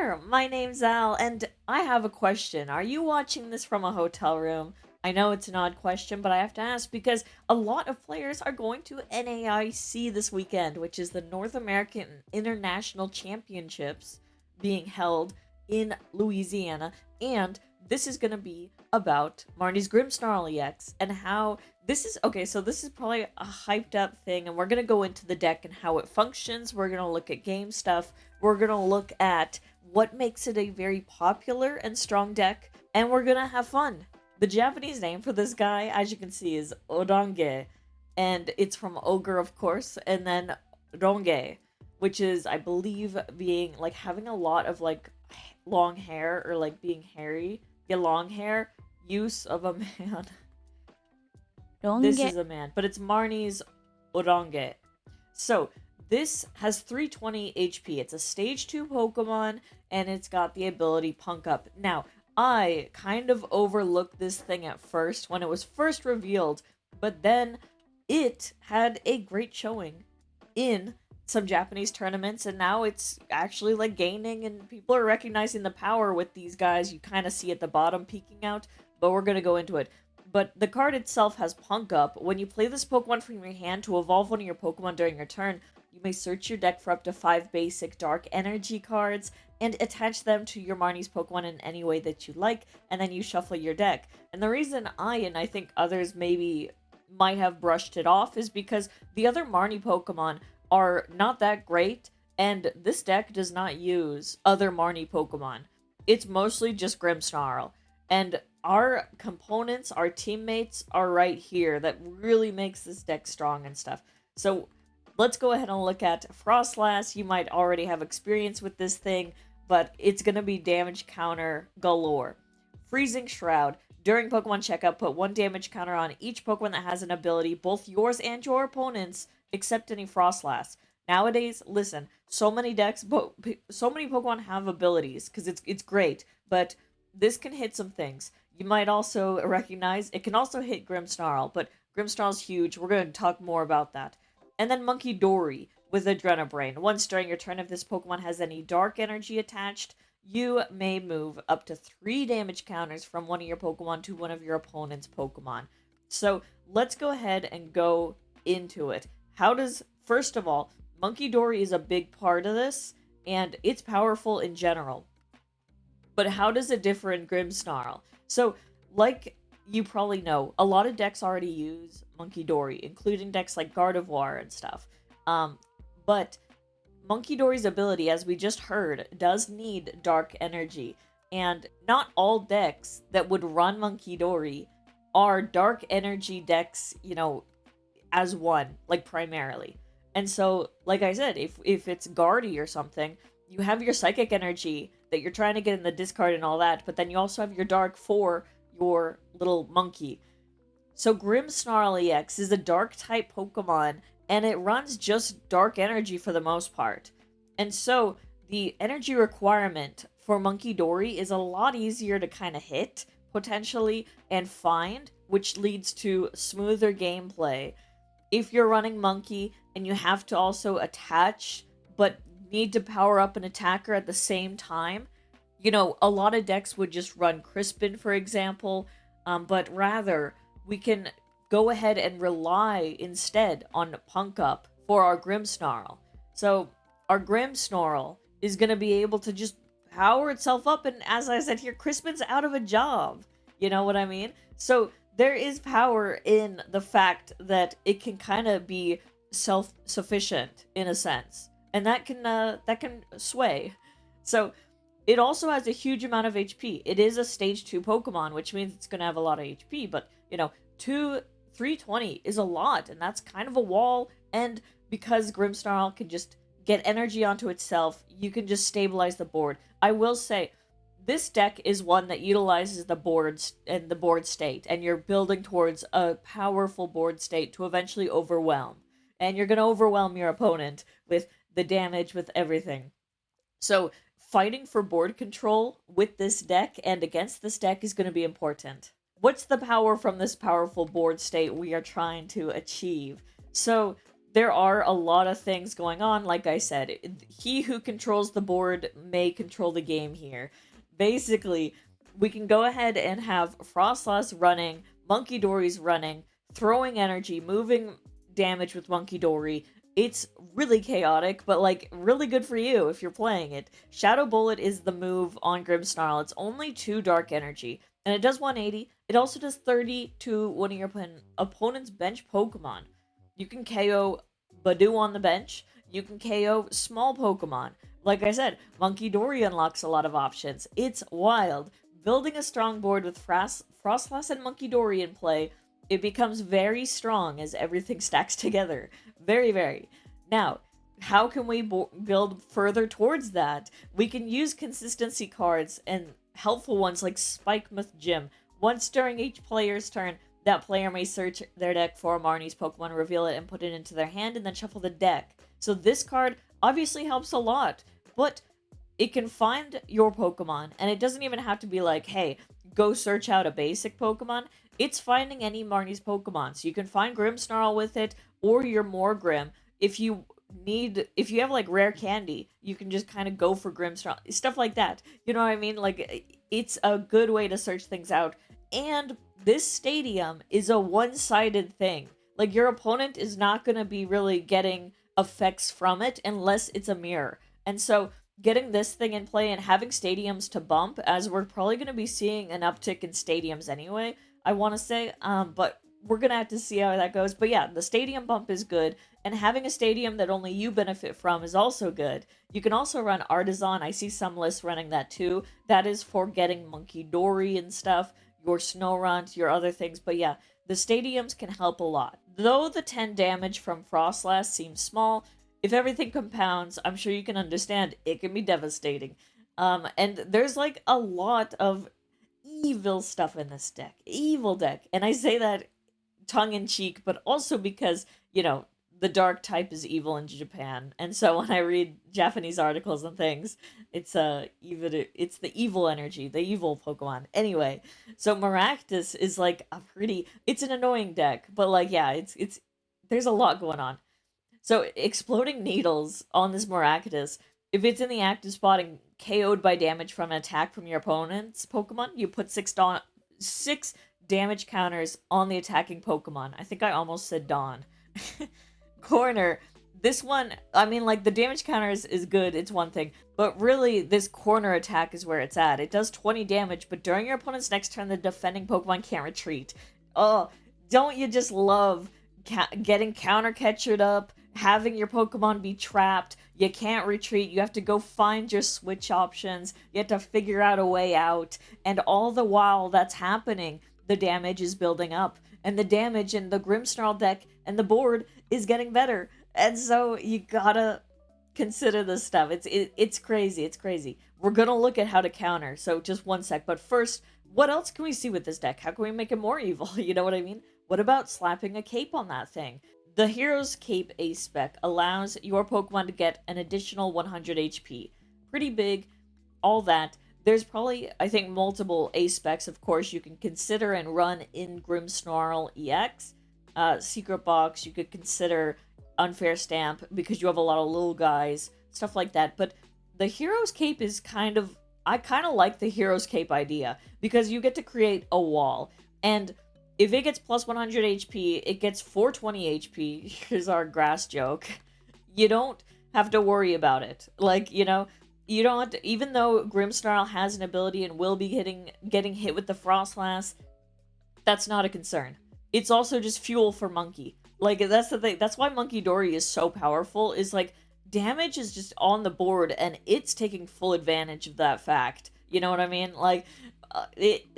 there! My name's Al, and I have a question. Are you watching this from a hotel room? I know it's an odd question, but I have to ask because a lot of players are going to NAIC this weekend, which is the North American International Championships being held in Louisiana, and this is going to be about Marnie's Grimmsnarl EX and how this is okay. So this is probably a hyped up thing, and we're going to go into the deck and how it functions. We're going to look at game stuff. We're going to look at what makes it a very popular and strong deck, and we're going to have fun. The Japanese name for this guy, as you can see, is Odange, and it's from Ogre, of course, and then Ronge, which is, I believe, being like having a lot of like long hair or like being hairy. Yeah, long hair, use of a man. This is a man, but it's Marnie's Orange. So, this has 320 HP. It's a stage 2 Pokemon, and it's got the ability Punk Up. Now, I kind of overlooked this thing at first when it was first revealed, but then it had a great showing in some Japanese tournaments, and now it's actually like gaining, and people are recognizing the power with these guys. You kind of see at the bottom peeking out, but we're going to go into it. But the card itself has Punk Up. When you play this Pokemon from your hand to evolve one of your Pokemon during your turn, you may search your deck for up to 5 basic Dark Energy cards and attach them to your Marnie's Pokemon in any way that you like, and then you shuffle your deck. And the reason and I think others maybe might have brushed it off, is because the other Marnie Pokemon are not that great, and this deck does not use other Marnie Pokemon. It's mostly just Grimmsnarl. And our components, our teammates are right here. That really makes this deck strong and stuff. So let's go ahead and look at Frostlass. You might already have experience with this thing, but it's going to be damage counter galore. Freezing Shroud. During Pokemon Checkup, put 1 damage counter on each Pokemon that has an ability, both yours and your opponent's, except any Frostlass. Nowadays, listen, so many decks, so many Pokemon have abilities, because it's great, but this can hit some things. You might also recognize, it can also hit Grimmsnarl, but Grimmsnarl's huge. We're going to talk more about that. And then Monkey Dory with Adrenabrain. Once during your turn, if this Pokemon has any dark energy attached, you may move up to 3 damage counters from one of your Pokemon to one of your opponent's Pokemon. So let's go ahead and go into it. First of all, Monkey Dory is a big part of this, and it's powerful in general. But how does it differ in Grimmsnarl? So, like you probably know, a lot of decks already use Monkey Dory, including decks like Gardevoir and stuff. But Monkey Dory's ability, as we just heard, does need dark energy. And not all decks that would run Monkey Dory are dark energy decks, as one, like primarily. And so, like I said, if it's Guardy or something, you have your psychic energy that you're trying to get in the discard and all that, but then you also have your dark for your little monkey. So Grimmsnarl EX is a dark type Pokemon, and it runs just dark energy for the most part. And so the energy requirement for Monkey Dory is a lot easier to kind of hit, potentially, and find, which leads to smoother gameplay. If you're running Monkey and you have to also attach, but need to power up an attacker at the same time, a lot of decks would just run Crispin, for example, but rather we can go ahead and rely instead on Punk Up for our Grimmsnarl. So our Grimmsnarl is going to be able to just power itself up, and as I said here, Crispin's out of a job. You know what I mean? So there is power in the fact that it can kind of be self-sufficient in a sense, and that can sway. So it also has a huge amount of HP. It is a stage 2 Pokemon, which means it's going to have a lot of HP, but 320 is a lot, and that's kind of a wall. And because Grimmsnarl can just get energy onto itself, you can just stabilize the board. I will say, this deck is one that utilizes the boards and the board state, and you're building towards a powerful board state to eventually overwhelm. And you're going to overwhelm your opponent with the damage, with everything. So fighting for board control with this deck and against this deck is going to be important. What's the power from this powerful board state we are trying to achieve? So there are a lot of things going on. Like I said, he who controls the board may control the game here. Basically, we can go ahead and have Frostlass running, Monkey Dory's running, throwing energy, moving damage with Monkey Dory. It's really chaotic, but like really good for you if you're playing it. Shadow Bullet is the move on Grimmsnarl. It's only 2 dark energy, and it does 180. It also does 30 to one of your opponent's bench Pokemon. You can KO Badoo on the bench. You can KO small Pokemon. Like I said, Monkey Dory unlocks a lot of options. It's wild. Building a strong board with Frostlass and Monkey Dory in play, it becomes very strong as everything stacks together. Very, very. Now, how can we build further towards that? We can use consistency cards and helpful ones like Spikemouth Gym. Once during each player's turn, that player may search their deck for Marnie's Pokemon, reveal it, and put it into their hand, and then shuffle the deck. So this card obviously helps a lot, but it can find your Pokemon, and it doesn't even have to be like, hey, go search out a basic Pokemon. It's finding any Marnie's Pokemon. So you can find Grimmsnarl with it, or your Morgrim. If you have like rare candy, you can just kind of go for Grimmsnarl. Stuff like that. You know what I mean? Like, it's a good way to search things out. And this stadium is a one-sided thing. Like, your opponent is not going to be really getting effects from it unless it's a mirror. And so getting this thing in play and having stadiums to bump, as we're probably going to be seeing an uptick in stadiums anyway, I want to say, but we're going to have to see how that goes. But yeah, the stadium bump is good, and having a stadium that only you benefit from is also good. You can also run Artisan. I see some lists running that too. That is for getting Monkey Dory and stuff, your Snorunt, your other things. But yeah, the stadiums can help a lot. Though the 10 damage from Frostlass seems small, if everything compounds, I'm sure you can understand it can be devastating. And there's like a lot of evil stuff in this deck. Evil deck. And I say that tongue-in-cheek, but also because, the dark type is evil in Japan. And so when I read Japanese articles and things, it's the evil energy, the evil Pokemon. Anyway, so Maractus is like it's an annoying deck, but like, yeah, it's there's a lot going on. So Exploding Needles on this Maractus, if it's in the active spot and KO'd by damage from an attack from your opponent's Pokemon, you put 6 damage counters on the attacking Pokemon. I think I almost said Dawn. Corner. This one, I mean, like, the damage counter is good, it's one thing, but really, this corner attack is where it's at. It does 20 damage, but during your opponent's next turn, the defending Pokemon can't retreat. Oh, don't you just love getting counter-catchered up, having your Pokemon be trapped, you can't retreat, you have to go find your switch options, you have to figure out a way out, and all the while that's happening, the damage is building up, and the damage in the Grimmsnarl deck and the board is getting better, and so you gotta consider this stuff. It's crazy, it's crazy. We're gonna look at how to counter, so just one sec, but first, what else can we see with this deck? How can we make it more evil? You know what I mean? What about slapping a cape on that thing? The Hero's Cape Ace spec allows your Pokemon to get an additional 100 HP. Pretty big, all that. There's probably, I think, multiple Ace specs, of course, you can consider and run in Grimmsnarl EX. Secret Box, you could consider Unfair Stamp, because you have a lot of little guys, stuff like that. But the Hero's Cape is I kind of like the Hero's Cape idea, because you get to create a wall. And if it gets plus 100 HP, it gets 420 HP. Here's our grass joke. You don't have to worry about it. Like, you don't have to, even though Grimmsnarl has an ability and will be getting hit with the Frostlass, that's not a concern. It's also just fuel for Monkey. Like, that's the thing. That's why Monkey Dory is so powerful, is like, damage is just on the board, and it's taking full advantage of that fact. You know what I mean? Like,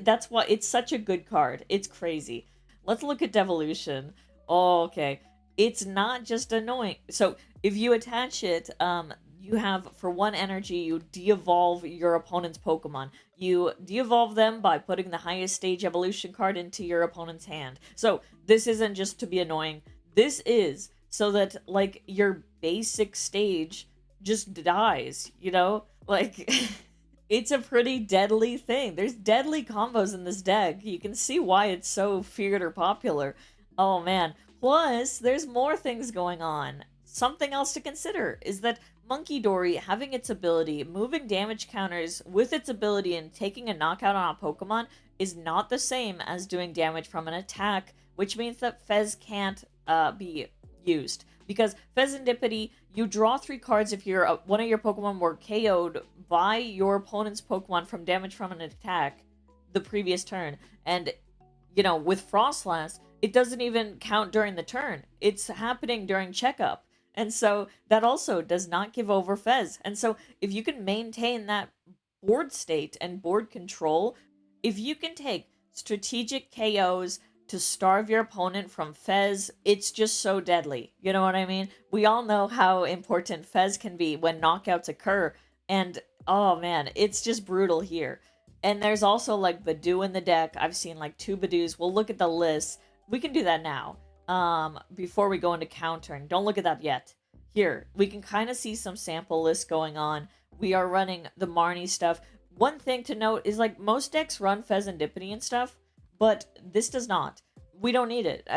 that's why it's such a good card. It's crazy. Let's look at Devolution. Oh, okay. It's not just annoying. So if you attach it, you have, for 1 energy, you de-evolve your opponent's Pokemon. You de-evolve them by putting the highest stage evolution card into your opponent's hand. So this isn't just to be annoying. This is so that, like, your basic stage just dies, Like, it's a pretty deadly thing. There's deadly combos in this deck. You can see why it's so feared or popular. Oh, man. Plus, there's more things going on. Something else to consider is that Monkey Dory having its ability, moving damage counters with its ability and taking a knockout on a Pokemon is not the same as doing damage from an attack, which means that Fez can't be used. Because Fezandipity, you draw 3 cards if one of your Pokemon were KO'd by your opponent's Pokemon from damage from an attack the previous turn. And, with Frostlass, it doesn't even count during the turn. It's happening during checkup. And so that also does not give over Fez. And so if you can maintain that board state and board control, if you can take strategic KOs to starve your opponent from Fez, it's just so deadly. You know what I mean? We all know how important Fez can be when knockouts occur. And oh man, it's just brutal here. And there's also like Badoo in the deck. I've seen like 2 Badoos. We'll look at the list. We can do that now. Before we go into countering. Don't look at that yet. Here, we can kind of see some sample lists going on. We are running the Marnie stuff. One thing to note is like most decks run Fezandipity and stuff, but this does not. We don't need it.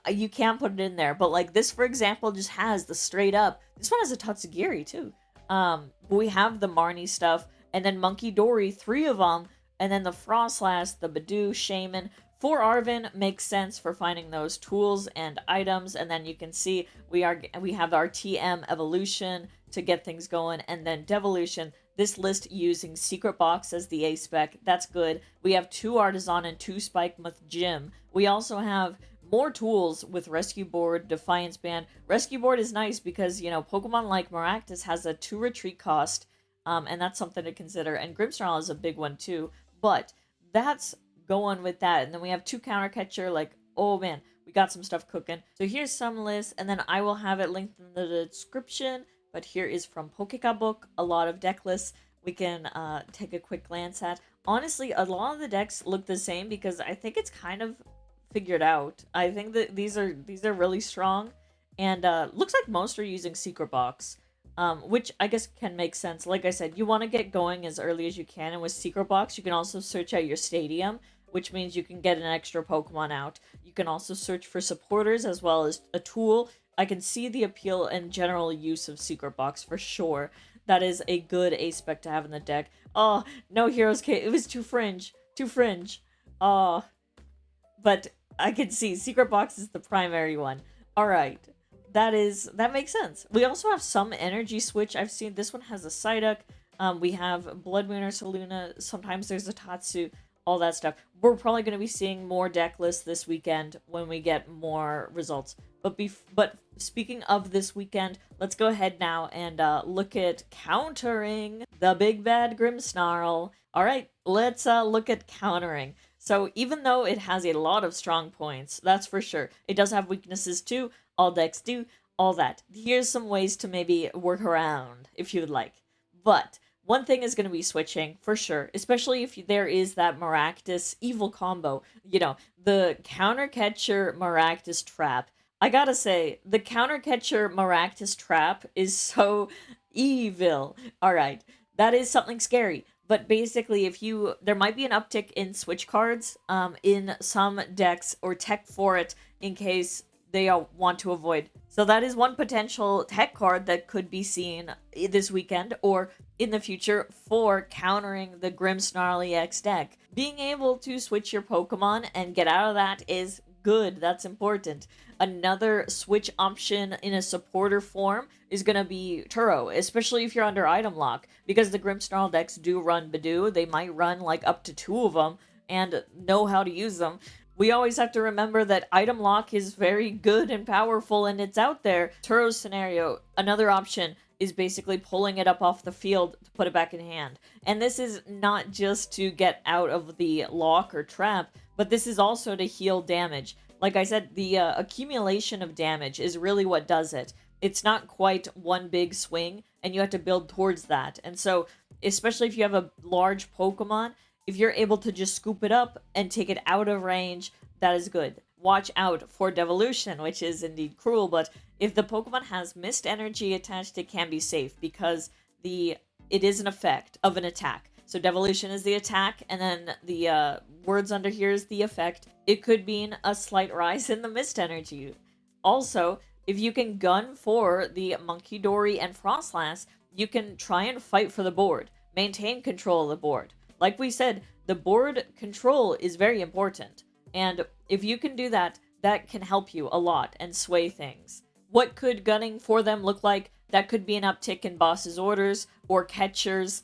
You can't put it in there. But like this, for example, just has the straight up. This one has a Tatsugiri too. But we have the Marnie stuff, and then Monkey Dory, 3 of them, and then the Frostlass, the Badoo, Shaman. For Arven makes sense for finding those tools and items, and then you can see we have our TM evolution to get things going, and then Devolution. This list using Secret Box as the A spec. That's good. We have 2 Artisan and 2 Spikemuth Gym. We also have more tools with Rescue Board, Defiance Band. Rescue Board is nice because, Pokemon like Maractus has a 2 retreat cost, and that's something to consider. And Grimmsnarl is a big one too. But that's going with that. And then we have 2 Counter Catcher. Like, oh man, we got some stuff cooking. So here's some lists, and then I will have it linked in the description. But here is from Pokeka Book, a lot of deck lists we can take a quick glance at. Honestly, a lot of the decks look the same because I think it's kind of figured out. I think that these are really strong, and looks like most are using Secret Box, which I guess can make sense. Like I said, you want to get going as early as you can, and with Secret Box, you can also search out your stadium, which means you can get an extra Pokemon out. You can also search for supporters as well as a tool. I can see the appeal and general use of Secret Box for sure. That is a good A-spec to have in the deck. Oh, no Heroes K. It was too fringe. Too fringe. Oh. But I can see Secret Box is the primary one. Alright. That makes sense. We also have some energy switch. I've seen this one has a Psyduck. We have Blood Moon or Saluna. Sometimes there's a Tatsu. All that stuff. We're probably going to be seeing more deck lists this weekend when we get more results. But speaking of this weekend, let's go ahead now and look at countering the big bad Grimmsnarl. All right, let's look at countering. So even though it has a lot of strong points, that's for sure, it does have weaknesses too. All decks do, all that. Here's some ways to maybe work around if you would like. But one thing is going to be switching, for sure, especially if there is that Maractus evil combo. The Counter Catcher Maractus Trap. I gotta say, the Counter Catcher Maractus Trap is so evil. Alright, that is something scary. But basically, there might be an uptick in switch cards in some decks or tech for it in case they want to avoid. So that is one potential tech card that could be seen this weekend or in the future for countering the Grimmsnarl EX deck. Being able to switch your Pokemon and get out of that is good. That's important. Another switch option in a supporter form is going to be Turo, especially if you're under item lock, because the Grimmsnarl decks do run Badoo. They might run like up to 2 of them and know how to use them. We always have to remember that item lock is very good and powerful, and it's out there. Turo's scenario, another option is basically pulling it up off the field to put it back in hand. And this is not just to get out of the lock or trap, but this is also to heal damage. Like I said, the accumulation of damage is really what does it. It's not quite one big swing, and you have to build towards that. And so, especially if you have a large Pokemon, if you're able to just scoop it up and take it out of range, that is good. Watch out for Devolution, which is indeed cruel, but if the Pokemon has mist energy attached, it can be safe because it is an effect of an attack. So devolution is the attack, and then the words under here is the effect. It could mean a slight rise in the mist energy. Also, if you can gun for the Monkey Dory and Frostlass, you can try and fight for the board. Maintain control of the board. Like we said, the board control is very important. And if you can do that, that can help you a lot and sway things. What could gunning for them look like? That could be an uptick in boss's orders or catchers.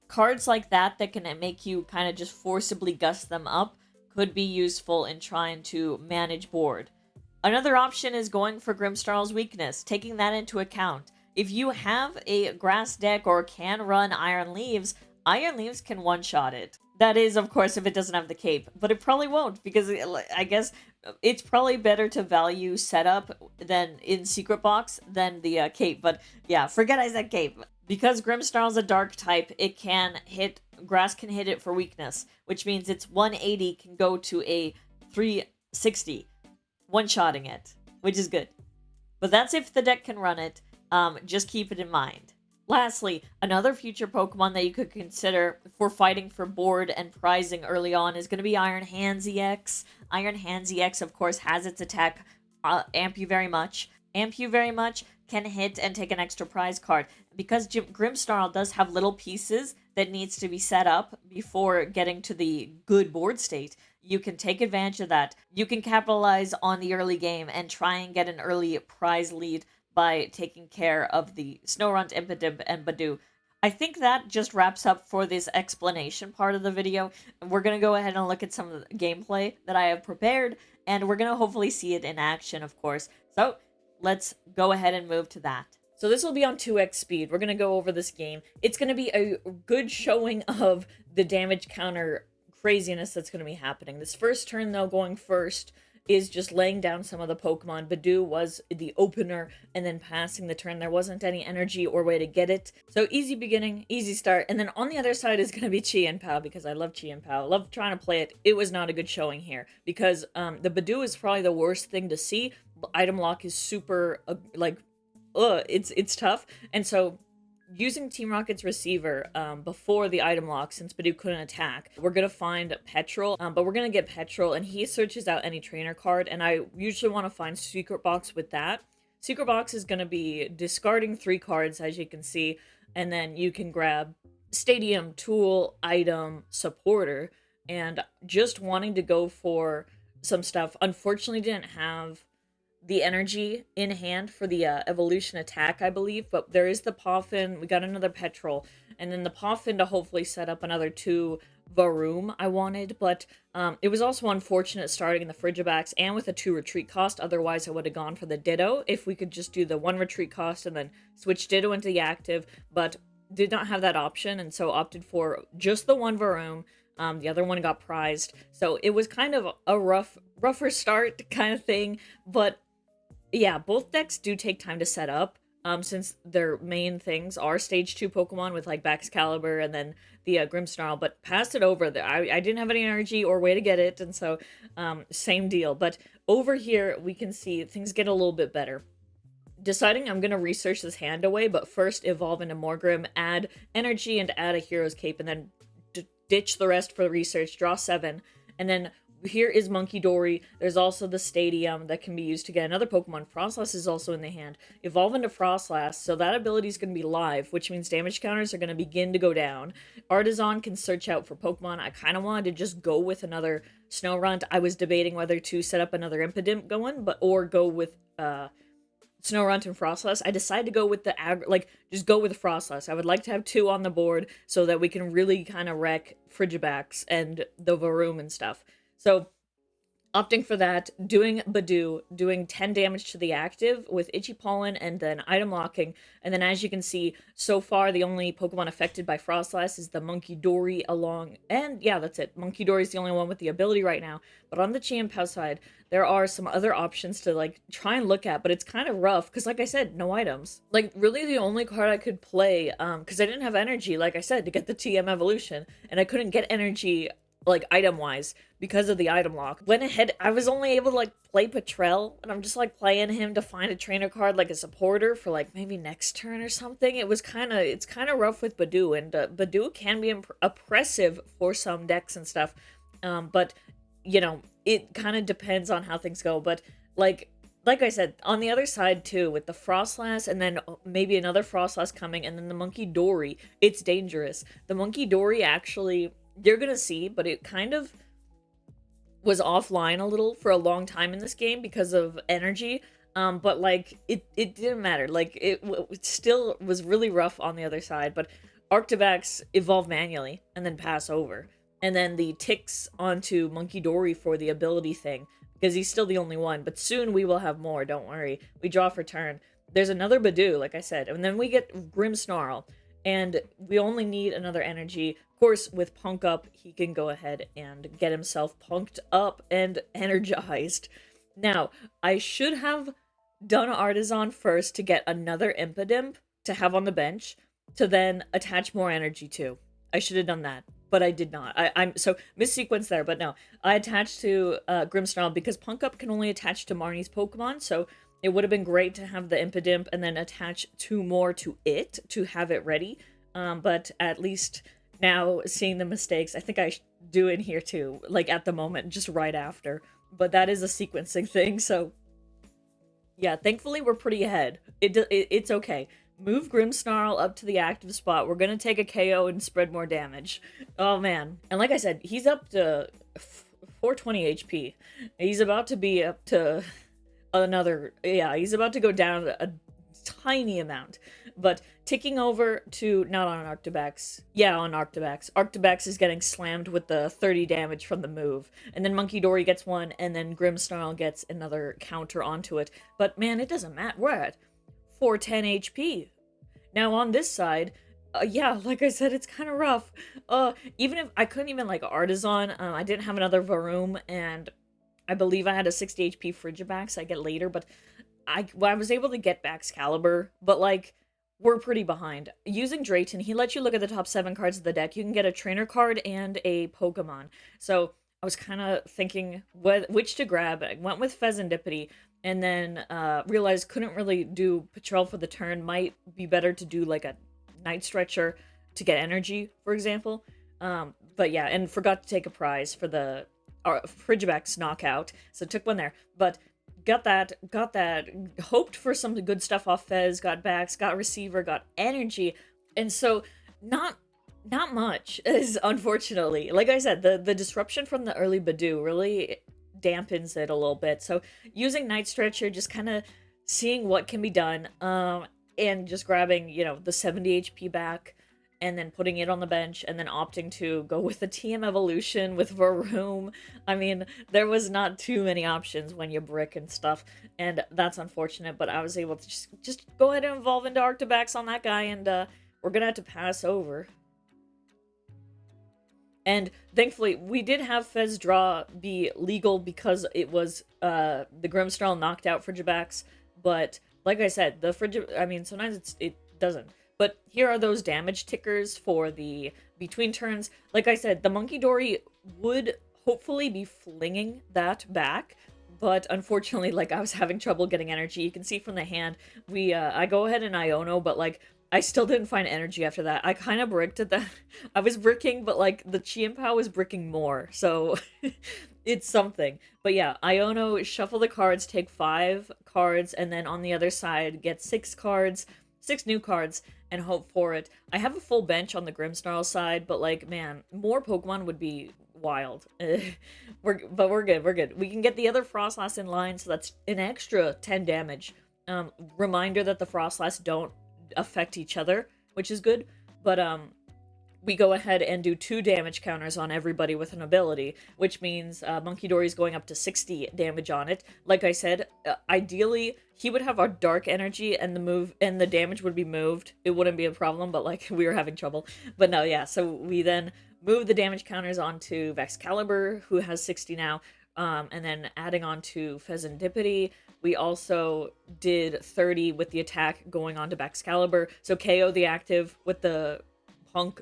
Cards like that can make you kind of just forcibly gust them up could be useful in trying to manage board. Another option is going for Grimmsnarl's weakness, taking that into account. If you have a grass deck or can run Iron Leaves can one-shot it. That is, of course, if it doesn't have the cape, but it probably won't, because I guess it's probably better to value setup than in Secret Box than the cape, but yeah, forget I said cape. Because Grimmsnarl's a dark type, grass can hit it for weakness, which means its 180 can go to a 360, one-shotting it, which is good. But that's if the deck can run it, just keep it in mind. Lastly, another future Pokemon that you could consider for fighting for board and prizing early on is going to be Iron Hands EX. Iron Hands EX, of course, has its attack, Amp You Very Much. Amp You Very Much can hit and take an extra prize card. Because Grimmsnarl does have little pieces that needs to be set up before getting to the good board state, you can take advantage of that. You can capitalize on the early game and try and get an early prize lead by taking care of the Snorunt, Impidimp, and Badoo. I think that just wraps up for this explanation part of the video. We're going to go ahead and look at some of the gameplay that I have prepared, and we're going to hopefully see it in action, of course. So let's go ahead and move to that. So this will be on 2x speed. We're going to go over this game. It's going to be a good showing of the damage counter craziness that's going to be happening. This first turn, though, going first, is just laying down some of the Pokemon. Badoo was the opener, and then passing the turn. There wasn't any energy or way to get it. So easy beginning, easy start. And then on the other side is going to be Chi-Pao, because I love Chi-Pao. I love trying to play it. It was not a good showing here, because the Badoo is probably the worst thing to see. Item lock is super, it's tough. And so using Team Rocket's receiver before the item lock, since Badoo couldn't attack, we're going to find Petrol, but we're going to get Petrol, and he searches out any trainer card, and I usually want to find Secret Box with that. Secret Box is going to be discarding 3 cards, as you can see, and then you can grab Stadium, Tool, Item, Supporter, and just wanting to go for some stuff. Unfortunately, didn't have the energy in hand for the evolution attack, I believe, but there is the Poffin. We got another Petrol, and then the Poffin to hopefully set up another 2 Varoom I wanted, but it was also unfortunate starting in the Frigibax and with a 2 retreat cost. Otherwise, I would have gone for the Ditto if we could just do the 1 retreat cost and then switch Ditto into the active, but did not have that option, and so opted for just the 1 Varoom. The other one got prized, so it was kind of a rougher start kind of thing, but yeah, both decks do take time to set up, since their main things are Stage 2 Pokemon with, like, Baxcalibur and then the Grimmsnarl, but passed it over. I didn't have any energy or way to get it, and so, same deal. But over here, we can see things get a little bit better. Deciding I'm going to research this hand away, but first evolve into Morgrim, add energy, and add a Hero's Cape, and then ditch the rest for the research, draw 7, and then here is Monkey Dory. There's also the Stadium that can be used to get another Pokemon. Frostlass is also in the hand. Evolve into Frostlass, so that ability is going to be live, which means damage counters are going to begin to go down. Artisan can search out for Pokemon. I kind of wanted to just go with another Snorunt. I was debating whether to set up another Impidimp going, or go with Snorunt and Frostlass. I decided to go with just go with Frostlass. I would like to have 2 on the board so that we can really kind of wreck Frigibax and the Varoom and stuff. So, opting for that, doing Badoo, doing 10 damage to the active with Itchy Pollen, and then item locking. And then as you can see, so far the only Pokemon affected by Frostlass is the Monkey Dory and yeah, that's it. Monkey Dory is the only one with the ability right now. But on the Chi-Pao side, there are some other options to, try and look at, but it's kind of rough, because like I said, no items. Really the only card I could play, because I didn't have energy, like I said, to get the TM evolution, and I couldn't get energy like item-wise, because of the item lock. Went ahead, I was only able to like play Patrell, and I'm just like playing him to find a trainer card like a supporter for like maybe next turn or something. It's kind of rough with Badoo, and Badoo can be oppressive for some decks and stuff. But you know, it kind of depends on how things go. But like I said, on the other side too, with the Frostlass and then maybe another Frostlass coming, and then the Monkey Dory, it's dangerous. The Monkey Dory actually, you're gonna see, but it kind of was offline a little for a long time in this game because of energy. But like it didn't matter. Like it still was really rough on the other side. But Arctivax evolve manually and then pass over, and then the ticks onto Monkey Dory for the ability thing because he's still the only one. But soon we will have more. Don't worry. We draw for turn. There's another Badoo, like I said, and then we get Grimmsnarl, and we only need another energy. Of course, with Punk Up, he can go ahead and get himself punked up and energized. Now, I should have done Artisan first to get another Impidimp to have on the bench to then attach more energy to. I should have done that, but I did not. I'm so missequenced there, but no. I attached to Grimmsnarl because Punk Up can only attach to Marnie's Pokemon, so it would have been great to have the Impidimp and then attach 2 more to it to have it ready. But at least now, seeing the mistakes, I think I do in here too, like at the moment, just right after. But that is a sequencing thing, so yeah, thankfully we're pretty ahead. It's okay. Move Grimmsnarl up to the active spot. We're gonna take a KO and spread more damage. Oh man. And like I said, he's up to 420 HP. He's about to be up to another, yeah, he's about to go down a tiny amount. But ticking over to, not on Arctibax, yeah, on Arctibax. Arctibax is getting slammed with the 30 damage from the move. And then Monkey Dory gets one, and then Grimmsnarl gets another counter onto it. But man, it doesn't matter. We're at 410 HP. Now on this side, yeah, like I said, it's kind of rough. Even if I couldn't even like Artisan, I didn't have another Varoom, and I believe I had a 60 HP Frigibax I get later, but I was able to get Baxcalibur, but like, we're pretty behind. Using Drayton, he lets you look at the top 7 cards of the deck. You can get a trainer card and a Pokemon. So I was kind of thinking which to grab. I went with Pheasantipity, and then realized couldn't really do Patrol for the turn. Might be better to do like a Night Stretcher to get energy, for example. But yeah, and forgot to take a prize for the Frigibax knockout, so took one there. But got that, hoped for some good stuff off Fez, got Bax, got Receiver, got Energy, and so not much is, unfortunately. Like I said, the disruption from the early Badoo really dampens it a little bit, so using Night Stretcher, just kind of seeing what can be done, and just grabbing, you know, the 70 HP back, and then putting it on the bench, and then opting to go with the TM Evolution with Varoom. I mean, there was not too many options when you brick and stuff, and that's unfortunate, but I was able to just go ahead and evolve into Arctibax on that guy, and we're gonna have to pass over. And thankfully, we did have Fez Draw be legal because it was the Grimmsnarl knocked out Frigibax, but like I said, I mean, sometimes it doesn't. But here are those damage tickers for the between turns. Like I said, the Monkey Dory would hopefully be flinging that back, but unfortunately, like, I was having trouble getting energy. You can see from the hand, I go ahead and Iono, but like, I still didn't find energy after that. I kind of bricked at that. I was bricking, but like, the Chiempo was bricking more, so it's something. But yeah, Iono, shuffle the cards, take 5 cards, and then on the other side, get 6 cards, 6 new cards, and hope for it. I have a full bench on the Grimmsnarl side, but like, man, more Pokemon would be wild. But we're good. We can get the other Frostlass in line, so that's an extra 10 damage. Reminder that the Frostlass don't affect each other, which is good, but we go ahead and do 2 damage counters on everybody with an ability, which means Monkey Dory's going up to 60 damage on it. Like I said, ideally, he would have our Dark Energy and the damage would be moved. It wouldn't be a problem, but like, we were having trouble. But no, yeah, so we then move the damage counters onto Vexcalibur, who has 60 now, and then adding on to Pheasantipity. We also did 30 with the attack going on to Vexcalibur, so KO the active with the Punk,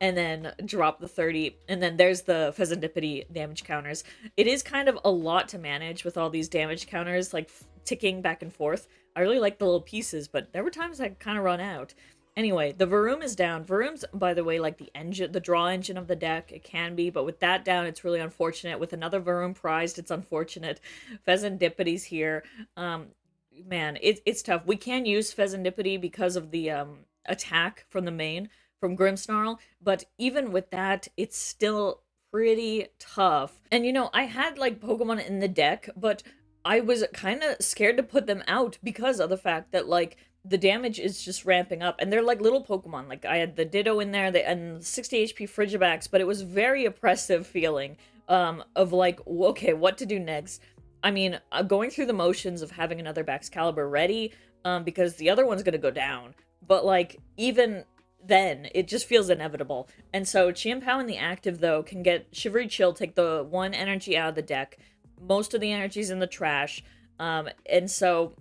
and then drop the 30, and then there's the Pheasantipity damage counters. It is kind of a lot to manage with all these damage counters, like, ticking back and forth. I really like the little pieces, but there were times I kind of run out. Anyway, the Varoom is down. Varoom's, by the way, like the engine, the draw engine of the deck. It can be, but with that down, it's really unfortunate. With another Varoom prized, it's unfortunate. Pheasantipity's here. Man, it's tough. We can use Pheasantipity because of the attack from the main, from Grimmsnarl, but even with that, it's still pretty tough. And I had like Pokemon in the deck, but I was kind of scared to put them out because of the fact that like the damage is just ramping up, and they're like little Pokemon. Like I had the Ditto in there, and 60 HP Frigibax, but it was very oppressive feeling of like, okay, what to do next. I mean, going through the motions of having another Baxcalibur ready, because the other one's gonna go down, but like even then it just feels inevitable. And so Chien-Pao in the active though can get Shivery Chill, take the 1 energy out of the deck. Most of the energy's in the trash, and so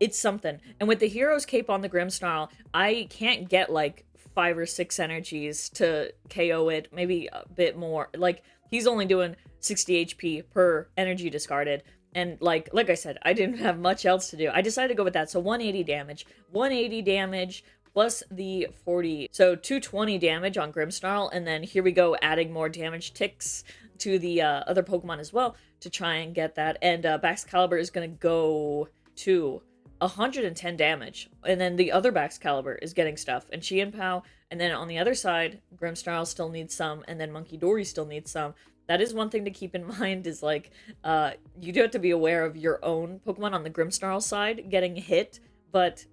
it's something. And with the Hero's Cape on the Grimmsnarl, I can't get like 5 or 6 energies to KO it, maybe a bit more. Like he's only doing 60 HP per energy discarded. And like I said, I didn't have much else to do. I decided to go with that. So 180 damage. 180 damage plus the 40. So 220 damage on Grimmsnarl. And then here we go, adding more damage ticks to the other Pokemon as well to try and get that. And Baxcalibur is going to go to 110 damage. And then the other Baxcalibur is getting stuff. And Chien-Pao. And then on the other side, Grimmsnarl still needs some. And then Munkidori still needs some. That is one thing to keep in mind is like, you do have to be aware of your own Pokemon on the Grimmsnarl side getting hit, but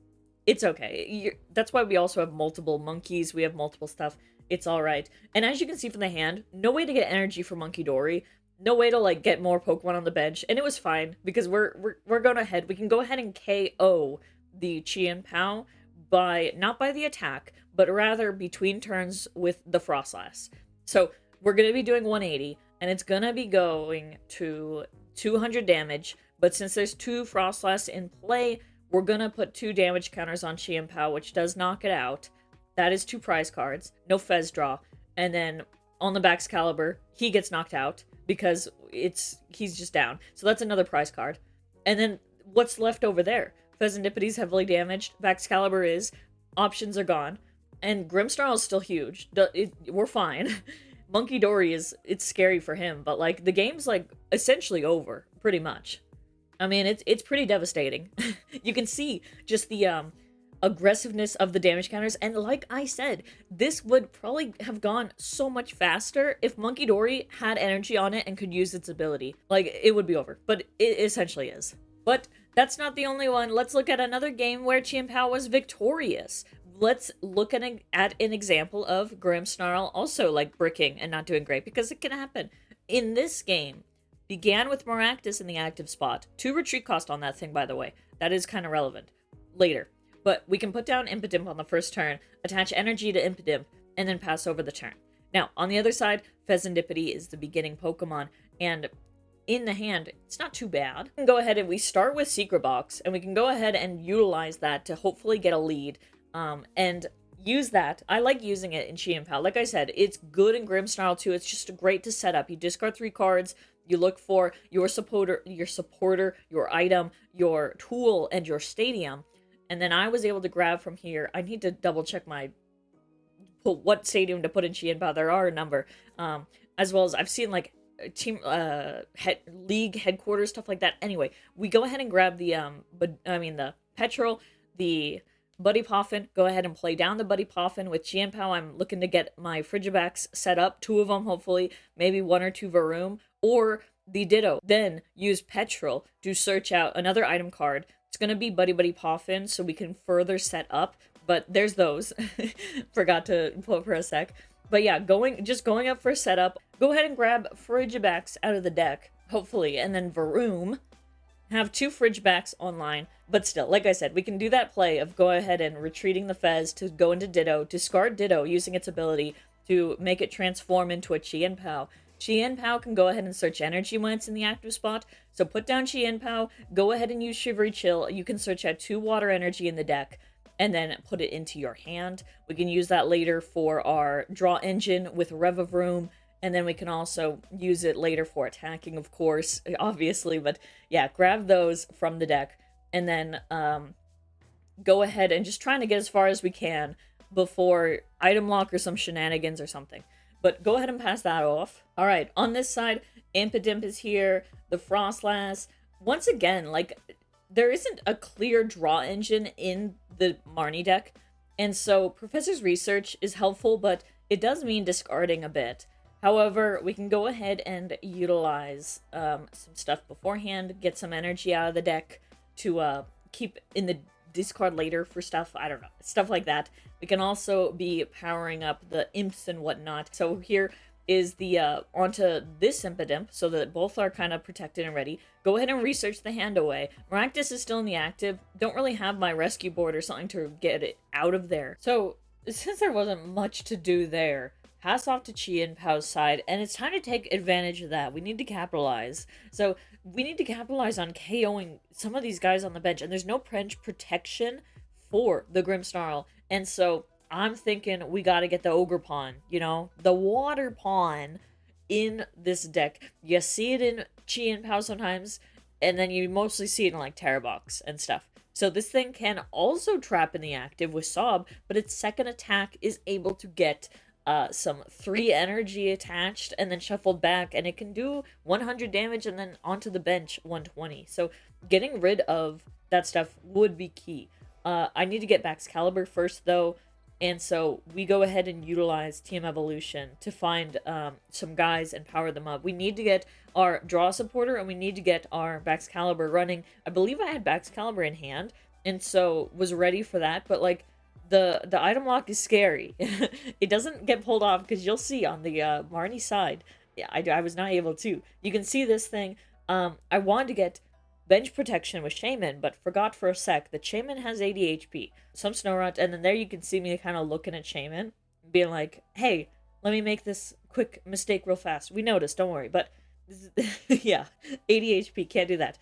it's okay. That's why we also have multiple monkeys. We have multiple stuff. It's all right. And as you can see from the hand, no way to get energy for Munkidori. No way to like get more Pokemon on the bench. And it was fine because we're going ahead. We can go ahead and KO the Chien-Pao not by the attack, but rather between turns with the Frostlass. So we're going to be doing 180. And it's gonna be going to 200 damage, but since there's 2 Frostlass in play, we're gonna put 2 damage counters on Chien-Pao, which does knock it out. That is 2 prize cards, no Fez draw. And then on the Baxcalibur, he gets knocked out because he's just down. So that's another prize card. And then what's left over there? Pheasantipity's heavily damaged, Baxcalibur is, options are gone, and Grimmsnarl is still huge. We're fine. Munkidori it's scary for him, but like the game's like essentially over, pretty much. I mean, it's pretty devastating. You can see just the aggressiveness of the damage counters, and like I said, this would probably have gone so much faster if Munkidori had energy on it and could use its ability. Like it would be over, but it essentially is. But that's not the only one. Let's look at another game where Chien-Pao was victorious. Let's look at an example of Grimmsnarl also like bricking and not doing great, because it can happen. In this game, began with Maractus in the active spot. 2 retreat cost on that thing, by the way. That is kind of relevant later. But we can put down Impidimp on the first turn, attach energy to Impidimp, and then pass over the turn. Now, on the other side, Pheasantipity is the beginning Pokemon, and in the hand, it's not too bad. We can go ahead and we start with Secret Box, and we can go ahead and utilize that to hopefully get a lead. And use that. I like using it in Chien-Pao. Like I said, it's good in Grimmsnarl too. It's just great to set up. You discard 3 cards, you look for your supporter, your item, your tool, and your stadium. And then I was able to grab from here. I need to double check what stadium to put in Chien-Pao. There are a number. As well as I've seen like team league headquarters, stuff like that. Anyway, we go ahead and grab the Petrol, the Buddy Poffin, go ahead and play down the Buddy Poffin with Chien-Pao. I'm looking to get my Frigibax set up, 2 of them hopefully, maybe 1 or 2 Varoom, or the Ditto. Then use Petrol to search out another item card. It's going to be Buddy Poffin, so we can further set up, but there's those. Forgot to pull for a sec. But yeah, going up for a setup, go ahead and grab Frigibax out of the deck, hopefully, and then Varoom. Have 2 Frigibax online, but still, like I said, we can do that play of go ahead and retreating the Fez to go into Ditto, discard Ditto using its ability to make it transform into a Chien-Pao. Chien-Pao can go ahead and search energy when it's in the active spot, so put down Chien-Pao, go ahead and use Shivery Chill. You can search out 2 water energy in the deck. and then put it into your hand. We can use that later for our draw engine with Rev of Room, and then we can also use it later for attacking, of course, obviously. But yeah, grab those from the deck, and then go ahead and just trying to get as far as we can before item lock or some shenanigans or something. But go ahead and pass that off. All right, on this side, Impidimp is here, the Frostlass. Once again, like, there isn't a clear draw engine in the Marnie deck, and so Professor's Research is helpful, but it does mean discarding a bit. However, we can go ahead and utilize some stuff beforehand, get some energy out of the deck to keep in the discard later for stuff, I don't know, stuff like that. We can also be powering up the imps and whatnot. So here is the onto this Impidimp, so that both are kind of protected and ready. Go ahead and research the hand away. Maractus is still in the active. Don't really have my rescue board or something to get it out of there. So since there wasn't much to do there, pass off to Chi and Pow's side, and it's time to take advantage of that. We need to capitalize. So we need to capitalize on KOing some of these guys on the bench, and there's no bench protection for the Grimmsnarl, and so I'm thinking we gotta get the Ogre Pawn, you know, the Water Pawn in this deck. You see it in Chi and Pow sometimes, and then you mostly see it in like Terra Box and stuff. So this thing can also trap in the active with Sob, but its second attack is able to get some 3 energy attached and then shuffled back, and it can do 100 damage and then onto the bench 120. So getting rid of that stuff would be key. I need to get Baxcalibur first though, and so we go ahead and utilize TM Evolution to find some guys and power them up. We need to get our draw supporter, and we need to get our Baxcalibur running. I believe I had Baxcalibur in hand, and so was ready for that, but like, the item lock is scary. It doesn't get pulled off, because you'll see on the Marnie side, yeah, I was not able to. You can see this thing. I wanted to get bench protection with Shaman, but forgot for a sec that Shaman has 80 HP. Some Snorunt, and then there you can see me kind of looking at Shaman, being like, hey, let me make this quick mistake real fast. We noticed, don't worry. But, yeah, 80 HP, can't do that.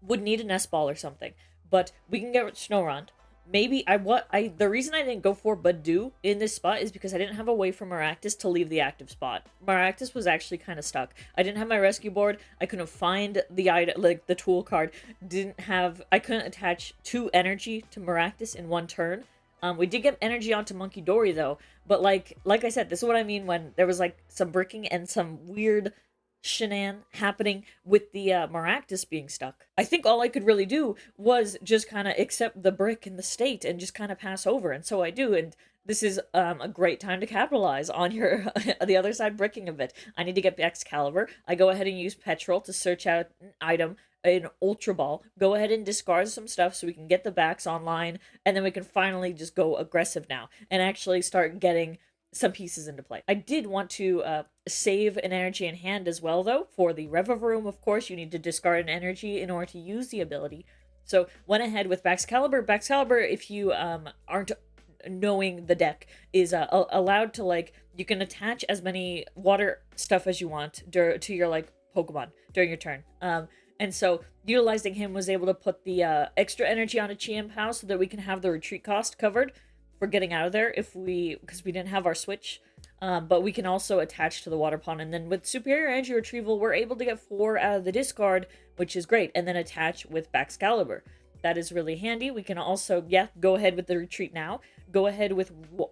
Would need an S-ball or something. But we can get Snorunt. Maybe the reason I didn't go for Badu in this spot is because I didn't have a way for Maractus to leave the active spot. Maractus was actually kind of stuck. I didn't have my rescue board. I couldn't find the item, like the tool card. I couldn't attach 2 energy to Maractus in one turn. We did get energy onto Monkey Dory though, but like I said, this is what I mean when there was like some bricking and some weird shenan happening with the Maractus being stuck. I think all I could really do was just kind of accept the brick in the state and just kind of pass over, and so I do, and this is a great time to capitalize on your the other side bricking a bit. I need to get Excalibur. I go ahead and use Petrol to search out an item, an Ultra Ball, go ahead and discard some stuff so we can get the backs online, and then we can finally just go aggressive now and actually start getting some pieces into play. I did want to save an energy in hand as well, though. For the Rev of Room, of course, you need to discard an energy in order to use the ability. So went ahead with Baxcalibur. Baxcalibur, if you aren't knowing the deck, is allowed to, like, you can attach as many water stuff as you want to your, like, Pokemon during your turn. And so utilizing him was able to put the extra energy on a Chi and Pow so that we can have the retreat cost covered for getting out of there because we didn't have our switch. But we can also attach to the Water Pond, and then with Superior Energy Retrieval, we're able to get 4 out of the discard, which is great, and then attach with Baxcalibur. That is really handy. We can also, go ahead with the retreat now. Go ahead with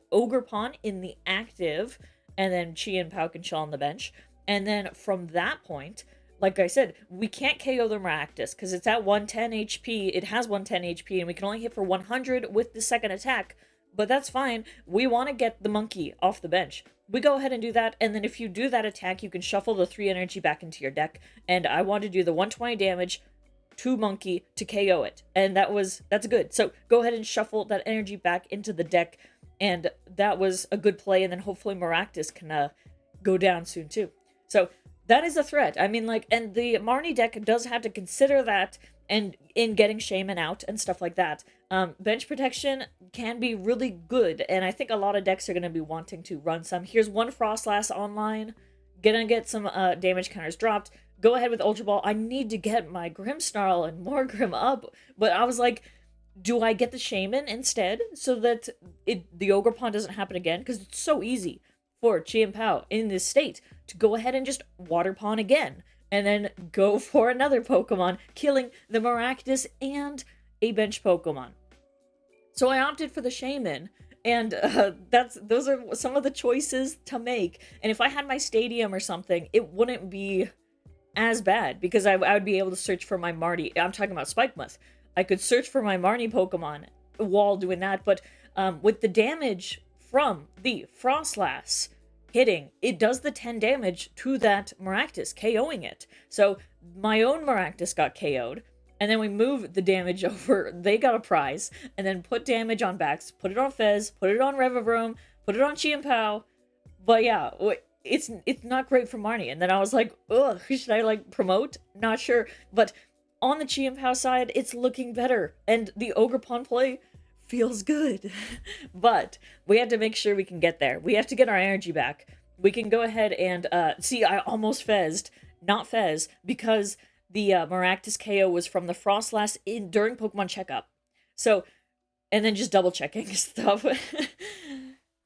Ogre Pawn in the active, and then Chi and Pao can chill on the bench. And then from that point, like I said, we can't KO the Maractus because it's at 110 HP. It has 110 HP, and we can only hit for 100 with the second attack. But that's fine. We want to get the monkey off the bench. We go ahead and do that, and then if you do that attack, you can shuffle the 3 energy back into your deck. And I want to do the 120 damage to monkey to KO it. And that's good. So go ahead and shuffle that energy back into the deck, and that was a good play, and then hopefully Maractus can go down soon too. So that is a threat. I mean, like, and the Marnie deck does have to consider that and in getting Shaman out and stuff like that. Bench protection can be really good, and I think a lot of decks are going to be wanting to run some. Here's one Frostlass online. Gonna get some damage counters dropped. Go ahead with Ultra Ball. I need to get my Grimmsnarl and more Grim up, but I was like, Do I get the Shaman instead so that the Ogerpon doesn't happen again? Because it's so easy for Chien-Pao in this state to go ahead and just Water Pawn again. And then go for another Pokemon, killing the Maractus and a bench Pokemon. So I opted for the Shaman, and those are some of the choices to make. And if I had my Stadium or something, it wouldn't be as bad, because I would be able to search for my Marnie. I'm talking about Spikemuth. I could search for my Marnie Pokemon while doing that, but with the damage from the Frostlass hitting, it does the 10 damage to that Maractus, KOing it. So my own Maractus got KO'd, and then we move the damage over. They got a prize, and then put damage on Bax, put it on Fez, put it on Revavroom, put it on Chien-Pao. But yeah, it's not great for Marnie. And then I was like, ugh, should I like promote? Not sure. But on the Chien-Pao side, it's looking better, and the Ogerpon play feels good. But we have to make sure we can get there. We have to get our energy back. We can go ahead and see, I almost Fezzed, not Fez, because the Maractus KO was from the Frostlass during Pokemon Checkup. So, and then just double checking stuff.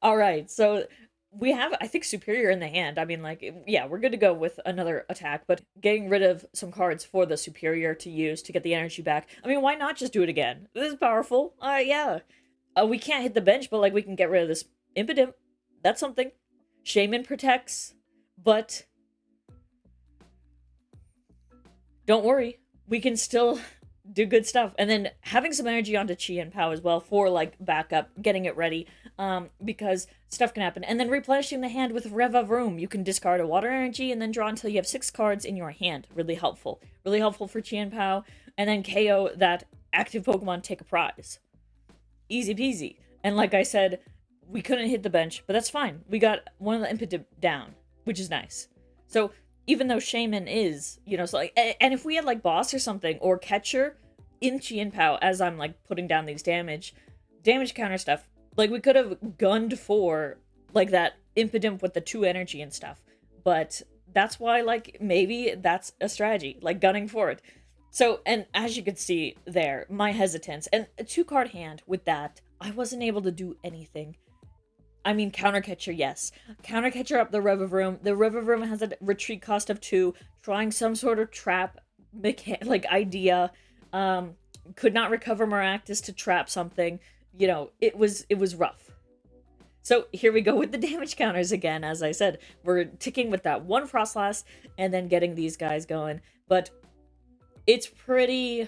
Alright, so we have, I think, Superior in the hand. I mean, like, yeah, we're good to go with another attack, but getting rid of some cards for the Superior to use to get the energy back. I mean, why not just do it again? This is powerful. Yeah. We can't hit the bench, but, like, we can get rid of this Impidimp. That's something. Shaman protects, but don't worry. We can still do good stuff. And then having some energy onto Chien-Pao as well for, like, backup, getting it ready, because stuff can happen. And then replenishing the hand with Revavroom. You can discard a water energy and then draw until you have 6 cards in your hand. Really helpful. Really helpful for Chien-Pao. And then KO that active Pokemon, take a prize. Easy peasy. And like I said, we couldn't hit the bench, but that's fine. We got one of the Impidimp down, which is nice. So even though Shaman is, you know, so like, and if we had like Boss or something, or Catcher in Chien-Pao as I'm like putting down these damage counter stuff, like we could have gunned for like that Impidimp with the 2 energy and stuff. But that's why, like, maybe that's a strategy, like gunning for it. So, and as you could see there, my hesitance, and a 2-card hand with that, I wasn't able to do anything. I mean, Counter Catcher, yes. Counter Catcher up the Revavroom. The Revavroom has a retreat cost of 2, trying some sort of trap like idea. Could not recover Maractus to trap something. You know, it was rough. So here we go with the damage counters again. As I said, we're ticking with that 1 Frostlass and then getting these guys going. But it's pretty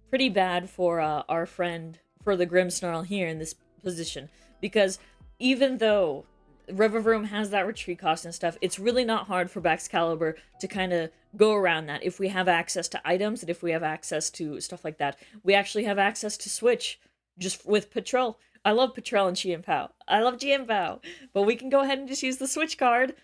bad for our friend, for the Grimmsnarl here in this position, because even though Revavroom has that retreat cost and stuff, it's really not hard for Baxcalibur to kind of go around that if we have access to items and if we have access to stuff like that. We actually have access to switch just with Patrol. I love Patrol and Chien-Pao. I love Chien-Pao. But we can go ahead and just use the switch card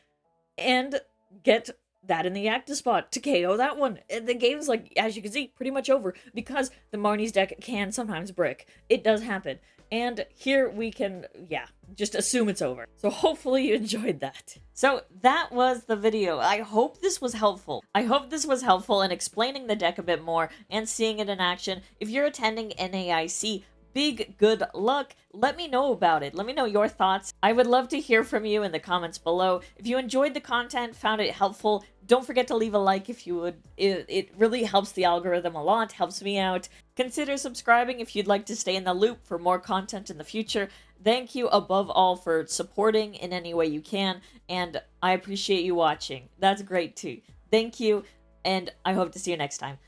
and get that in the active spot to KO that one. The game's, like, as you can see, pretty much over, because the Marnie's deck can sometimes brick. It does happen. And here we can, yeah, just assume it's over. So hopefully you enjoyed that. So that was the video. I hope this was helpful. I hope this was helpful in explaining the deck a bit more and seeing it in action. If you're attending NAIC, big good luck. Let me know about it. Let me know your thoughts. I would love to hear from you in the comments below. If you enjoyed the content, found it helpful, don't forget to leave a like if you would. It really helps the algorithm a lot, helps me out. Consider subscribing if you'd like to stay in the loop for more content in the future. Thank you above all for supporting in any way you can, and I appreciate you watching. That's great too. Thank you, and I hope to see you next time.